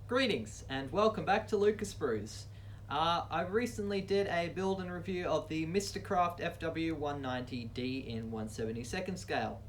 Greetings and welcome back to Luca Sprues. I recently did a build and review of the Mistercraft Fw190D in 1/72nd scale.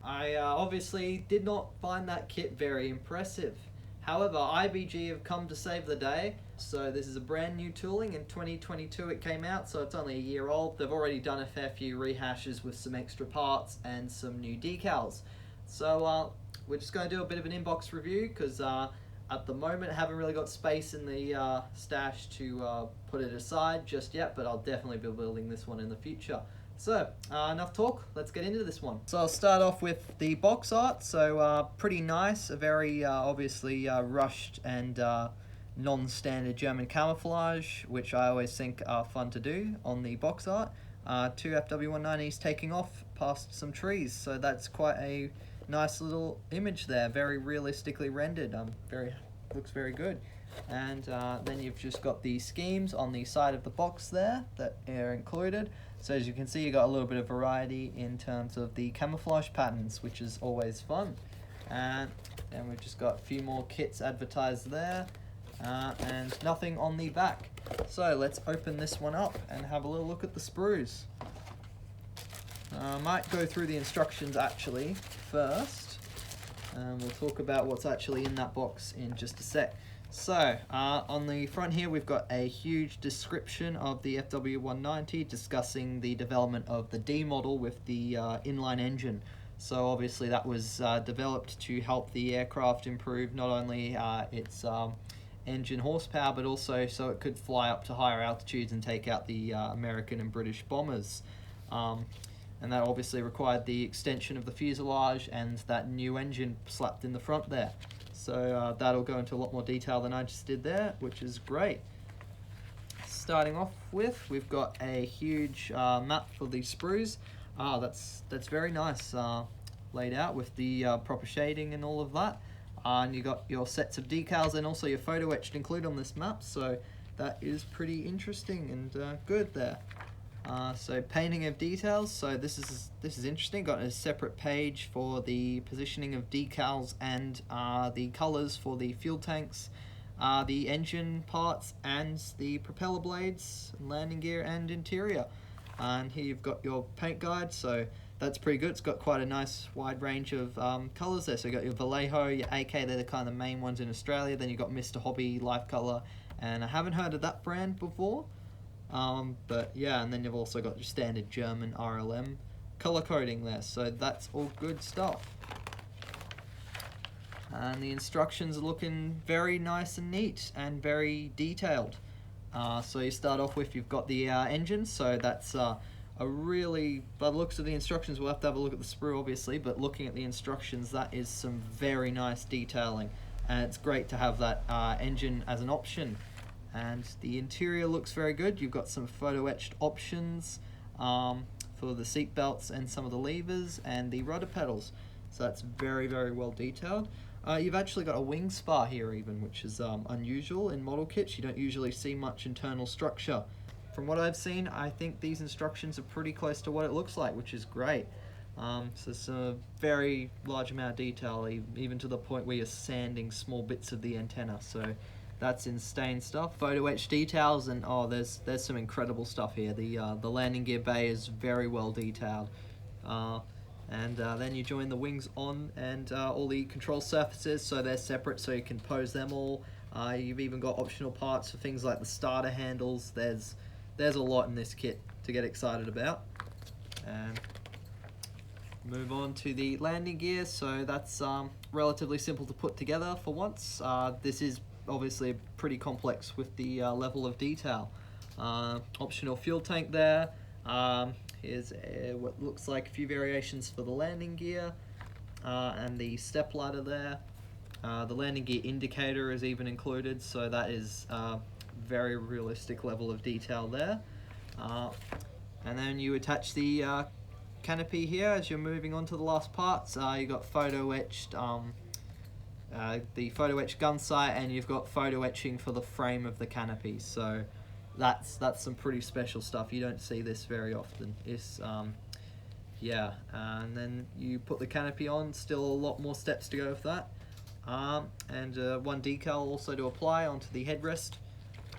I obviously did not find that kit very impressive. However, IBG have come to save the day. So this is a brand new tooling. In 2022 it came out, so it's only a year old. They've already done a fair few rehashes with some extra parts and some new decals. So we're just going to do a bit of an inbox review because at the moment I haven't really got space in the stash to put it aside just yet, but I'll definitely be building this one in the future. So, enough talk, let's get into this one. So I'll start off with the box art. So pretty nice, a very obviously rushed and non-standard German camouflage, which I always think are fun to do on the box art. Two Fw190s taking off past some trees, so that's quite a nice little image there, very realistically rendered. Looks very good. And then you've just got the schemes on the side of the box there that are included. So as you can see, you got a little bit of variety in terms of the camouflage patterns, which is always fun. And then we've just got a few more kits advertised there, and nothing on the back. So let's open this one up and have a little look at the sprues. I might go through the instructions actually first, and we'll talk about what's actually in that box in just a sec. So, on the front here we've got a huge description of the Fw190 discussing the development of the D model with the inline engine. So obviously that was developed to help the aircraft improve not only its engine horsepower, but also so it could fly up to higher altitudes and take out the American and British bombers. And that obviously required the extension of the fuselage and that new engine slapped in the front there. So that'll go into a lot more detail than I just did there, which is great. Starting off with, we've got a huge map for the sprues. That's very nice, laid out with the proper shading and all of that. And you got your sets of decals and also your photo etched included on this map, so that is pretty interesting and good there. So painting of details, so this is interesting. Got a separate page for the positioning of decals and the colors for the fuel tanks, the engine parts and the propeller blades, landing gear and interior. And here you've got your paint guide, so that's pretty good. It's got quite a nice wide range of colors there. So you got your Vallejo, your AK, they're the kind of main ones in Australia. Then you've got Mr. Hobby, Life Color, and I haven't heard of that brand before. But yeah, and then you've also got your standard German RLM color coding there, so that's all good stuff. And the instructions are looking very nice and neat and very detailed. So you start off with, you've got the engine, so that's a really, by the looks of the instructions, we'll have to have a look at the sprue obviously, but looking at the instructions, that is some very nice detailing, and it's great to have that engine as an option. And the interior looks very good. You've got some photo etched options for the seat belts and some of the levers and the rudder pedals, so that's very well detailed. You've actually got a wing spar here even, which is unusual in model kits. You don't usually see much internal structure. From what I've seen, I think these instructions are pretty close to what it looks like, which is great. So it's a very large amount of detail, even to the point where you're sanding small bits of the antenna, so that's insane stuff. Photo etched details, and oh, there's some incredible stuff here. The landing gear bay is very well detailed. And then you join the wings on, and all the control surfaces, so they're separate, so you can pose them all. You've even got optional parts for things like the starter handles. There's a lot in this kit to get excited about. And move on to the landing gear. So that's relatively simple to put together for once. This is obviously pretty complex with the level of detail. Optional fuel tank there. Here's what looks like a few variations for the landing gear, and the step ladder there. The landing gear indicator is even included, so that is very realistic level of detail there. And then you attach the canopy here as you're moving on to the last parts. You got photo etched the photo etched gun sight, and you've got photo etching for the frame of the canopy, so that's some pretty special stuff. You don't see this very often. It's yeah, and then you put the canopy on. Still a lot more steps to go with that. and one decal also to apply onto the headrest.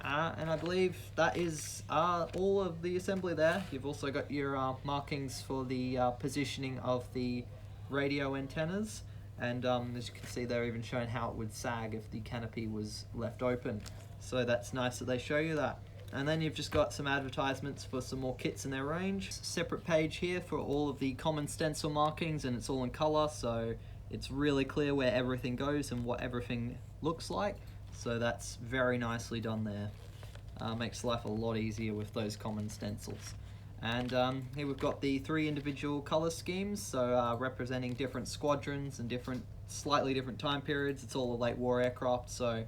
And I believe that is all of the assembly there. You've also got your markings for the positioning of the radio antennas, and as you can see, they're even showing how it would sag if the canopy was left open. So that's nice that they show you that. And then you've just got some advertisements for some more kits in their range. Separate page here for all of the common stencil markings, and it's all in colour, so it's really clear where everything goes and what everything looks like. So that's very nicely done there. Makes life a lot easier with those common stencils. And here we've got the 3 individual colour schemes, so representing different squadrons and slightly different time periods. It's all a late war aircraft, so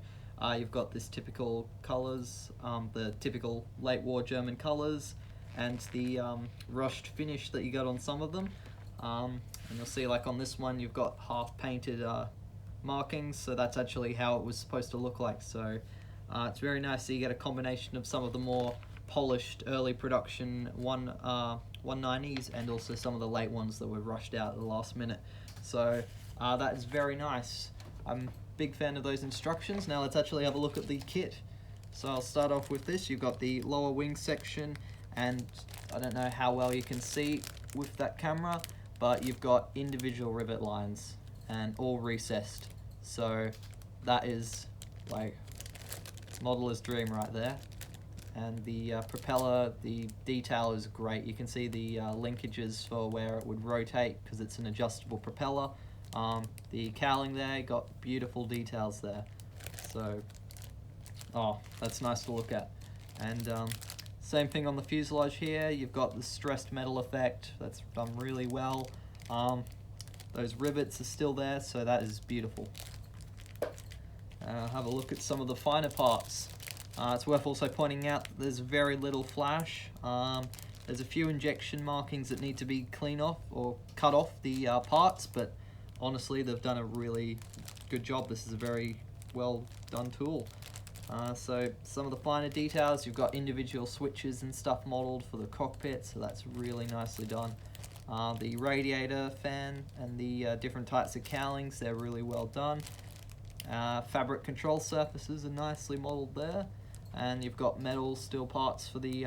you've got this typical colours, the typical late war German colours, and the rushed finish that you got on some of them. And you'll see, like on this one, you've got half painted markings, so that's actually how it was supposed to look like. So it's very nice that you get a combination of some of the more polished early production 190s and also some of the late ones that were rushed out at the last minute. So that is very nice. I'm a big fan of those instructions. Now let's actually have a look at the kit. So I'll start off with this. You've got the lower wing section, and I don't know how well you can see with that camera, but you've got individual rivet lines and all recessed. So that is like modeler's dream right there. And the propeller, the detail is great. You can see the linkages for where it would rotate because it's an adjustable propeller. The cowling there, got beautiful details there. So, oh, that's nice to look at. And same thing on the fuselage here. You've got the stressed metal effect. That's done really well. Those rivets are still there, so that is beautiful. Have a look at some of the finer parts. It's worth also pointing out there's very little flash. There's a few injection markings that need to be cleaned off or cut off the parts, but honestly they've done a really good job. This is a very well done tool. So some of the finer details, you've got individual switches and stuff modeled for the cockpit, so that's really nicely done. The radiator fan and the different types of cowlings, they're really well done. Fabric control surfaces are nicely modeled there, and you've got metal steel parts for the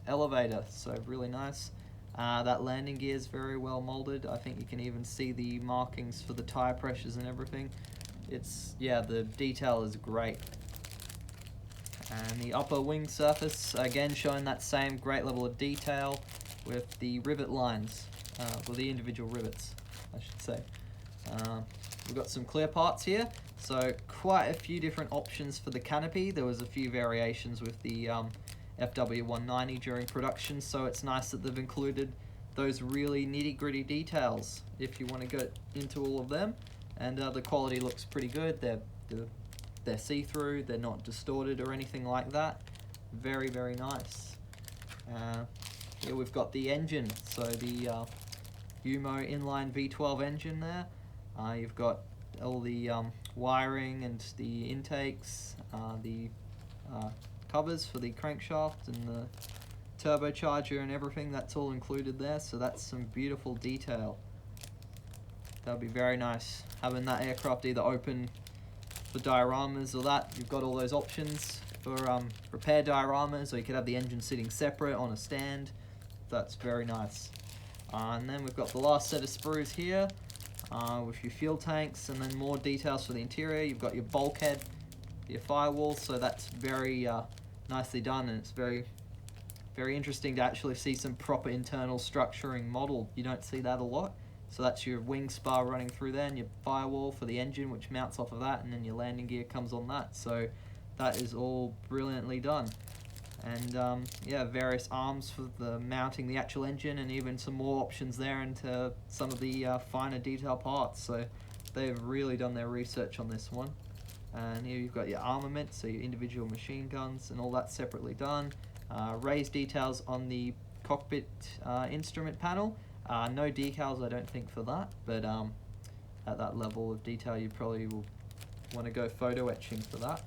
elevator, so really nice. That landing gear is very well molded. I think you can even see the markings for the tire pressures and everything. Yeah, the detail is great. And the upper wing surface, again showing that same great level of detail with the rivet lines, or the individual rivets, I should say. We've got some clear parts here, so quite a few different options for the canopy. There was a few variations with the Fw190 during production, so it's nice that they've included those really nitty-gritty details if you want to go into all of them. And the quality looks pretty good. They're see-through, they're not distorted or anything like that. Very, very nice. Here we've got the engine, so the UMO inline V12 engine there. You've got all the wiring and the intakes, the covers for the crankshaft and the turbocharger and everything, that's all included there, so that's some beautiful detail. That would be very nice, having that aircraft either open for dioramas or that. You've got all those options for repair dioramas, or you could have the engine sitting separate on a stand. That's very nice. And then we've got the last set of sprues here with your fuel tanks, and then more details for the interior. You've got your bulkhead, your firewall, so that's very nicely done, and it's very, very interesting to actually see some proper internal structuring modeled. You don't see that a lot. So that's your wing spar running through there, and your firewall for the engine, which mounts off of that, and then your landing gear comes on that. So that is all brilliantly done. And yeah, various arms for the mounting the actual engine, and even some more options there into some of the finer detail parts. So they've really done their research on this one. And here you've got your armament, so your individual machine guns and all that separately done. Raised details on the cockpit instrument panel. No decals, I don't think, for that, but at that level of detail you probably will want to go photo etching for that.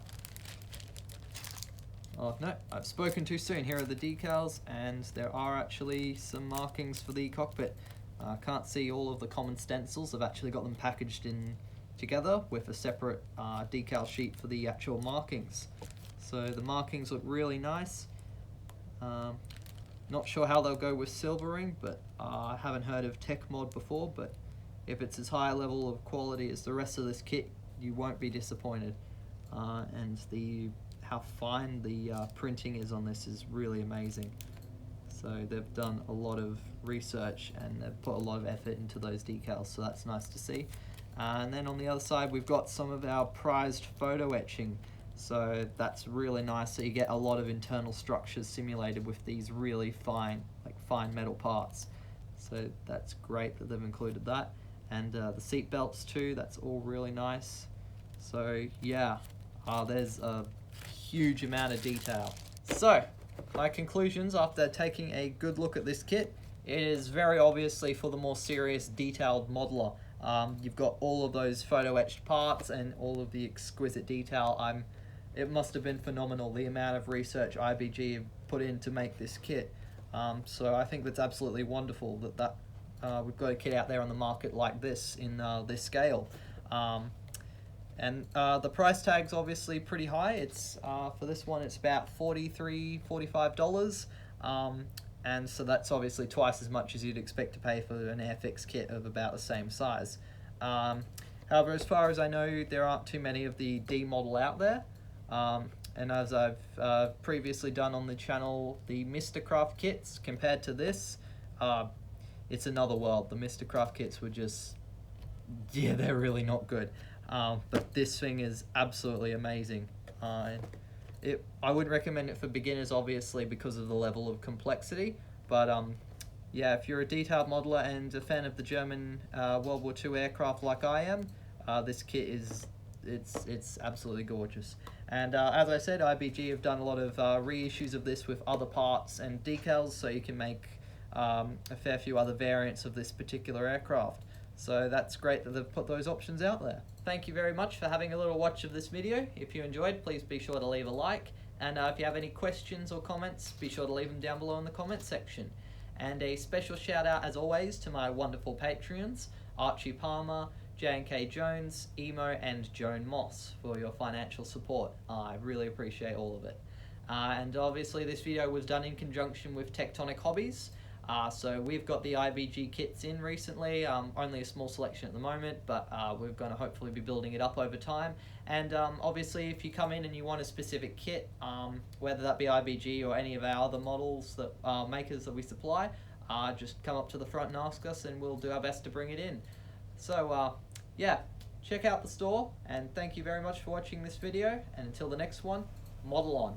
Oh no, I've spoken too soon. Here are the decals, and there are actually some markings for the cockpit. I can't see all of the common stencils. I've actually got them packaged in together with a separate decal sheet for the actual markings. So the markings look really nice. Not sure how they'll go with silvering, but I haven't heard of tech mod before, but if it's as high a level of quality as the rest of this kit, you won't be disappointed. And how fine the printing is on this is really amazing. So they've done a lot of research and they've put a lot of effort into those decals, so that's nice to see. And then on the other side we've got some of our prized photo etching. So that's really nice, so you get a lot of internal structures simulated with these really fine metal parts. So that's great that they've included that. And the seat belts too, that's all really nice. So yeah, there's a huge amount of detail. So my conclusions after taking a good look at this kit, it is very obviously for the more serious detailed modeler. You've got all of those photo etched parts and all of the exquisite detail. It must have been phenomenal, the amount of research IBG have put in to make this kit. So I think that's absolutely wonderful that we've got a kit out there on the market like this in this scale. And the price tag's obviously pretty high. It's for this one it's about $43, $45. And so that's obviously twice as much as you'd expect to pay for an Airfix kit of about the same size. However, as far as I know, there aren't too many of the D model out there. And as I've previously done on the channel, the Mistercraft kits compared to this, it's another world. The Mistercraft kits were just, yeah, they're really not good. But this thing is absolutely amazing. I would recommend it for beginners, obviously, because of the level of complexity. But yeah, if you're a detailed modeler and a fan of the German World War II aircraft like I am, this kit is it's absolutely gorgeous. And as I said, IBG have done a lot of reissues of this with other parts and decals, so you can make a fair few other variants of this particular aircraft. So that's great that they've put those options out there. Thank you very much for having a little watch of this video. If you enjoyed, please be sure to leave a like. And if you have any questions or comments, be sure to leave them down below in the comments section. And a special shout out, as always, to my wonderful Patreons, Archie Palmer, J&K Jones, Emo, and Joan Moss, for your financial support. I really appreciate all of it. And obviously this video was done in conjunction with Tectonic Hobbies. So we've got the IBG kits in recently, only a small selection at the moment, but we're going to hopefully be building it up over time. And obviously if you come in and you want a specific kit, whether that be IBG or any of our other models that makers that we supply, just come up to the front and ask us and we'll do our best to bring it in. So yeah, check out the store, and thank you very much for watching this video, and until the next one, model on.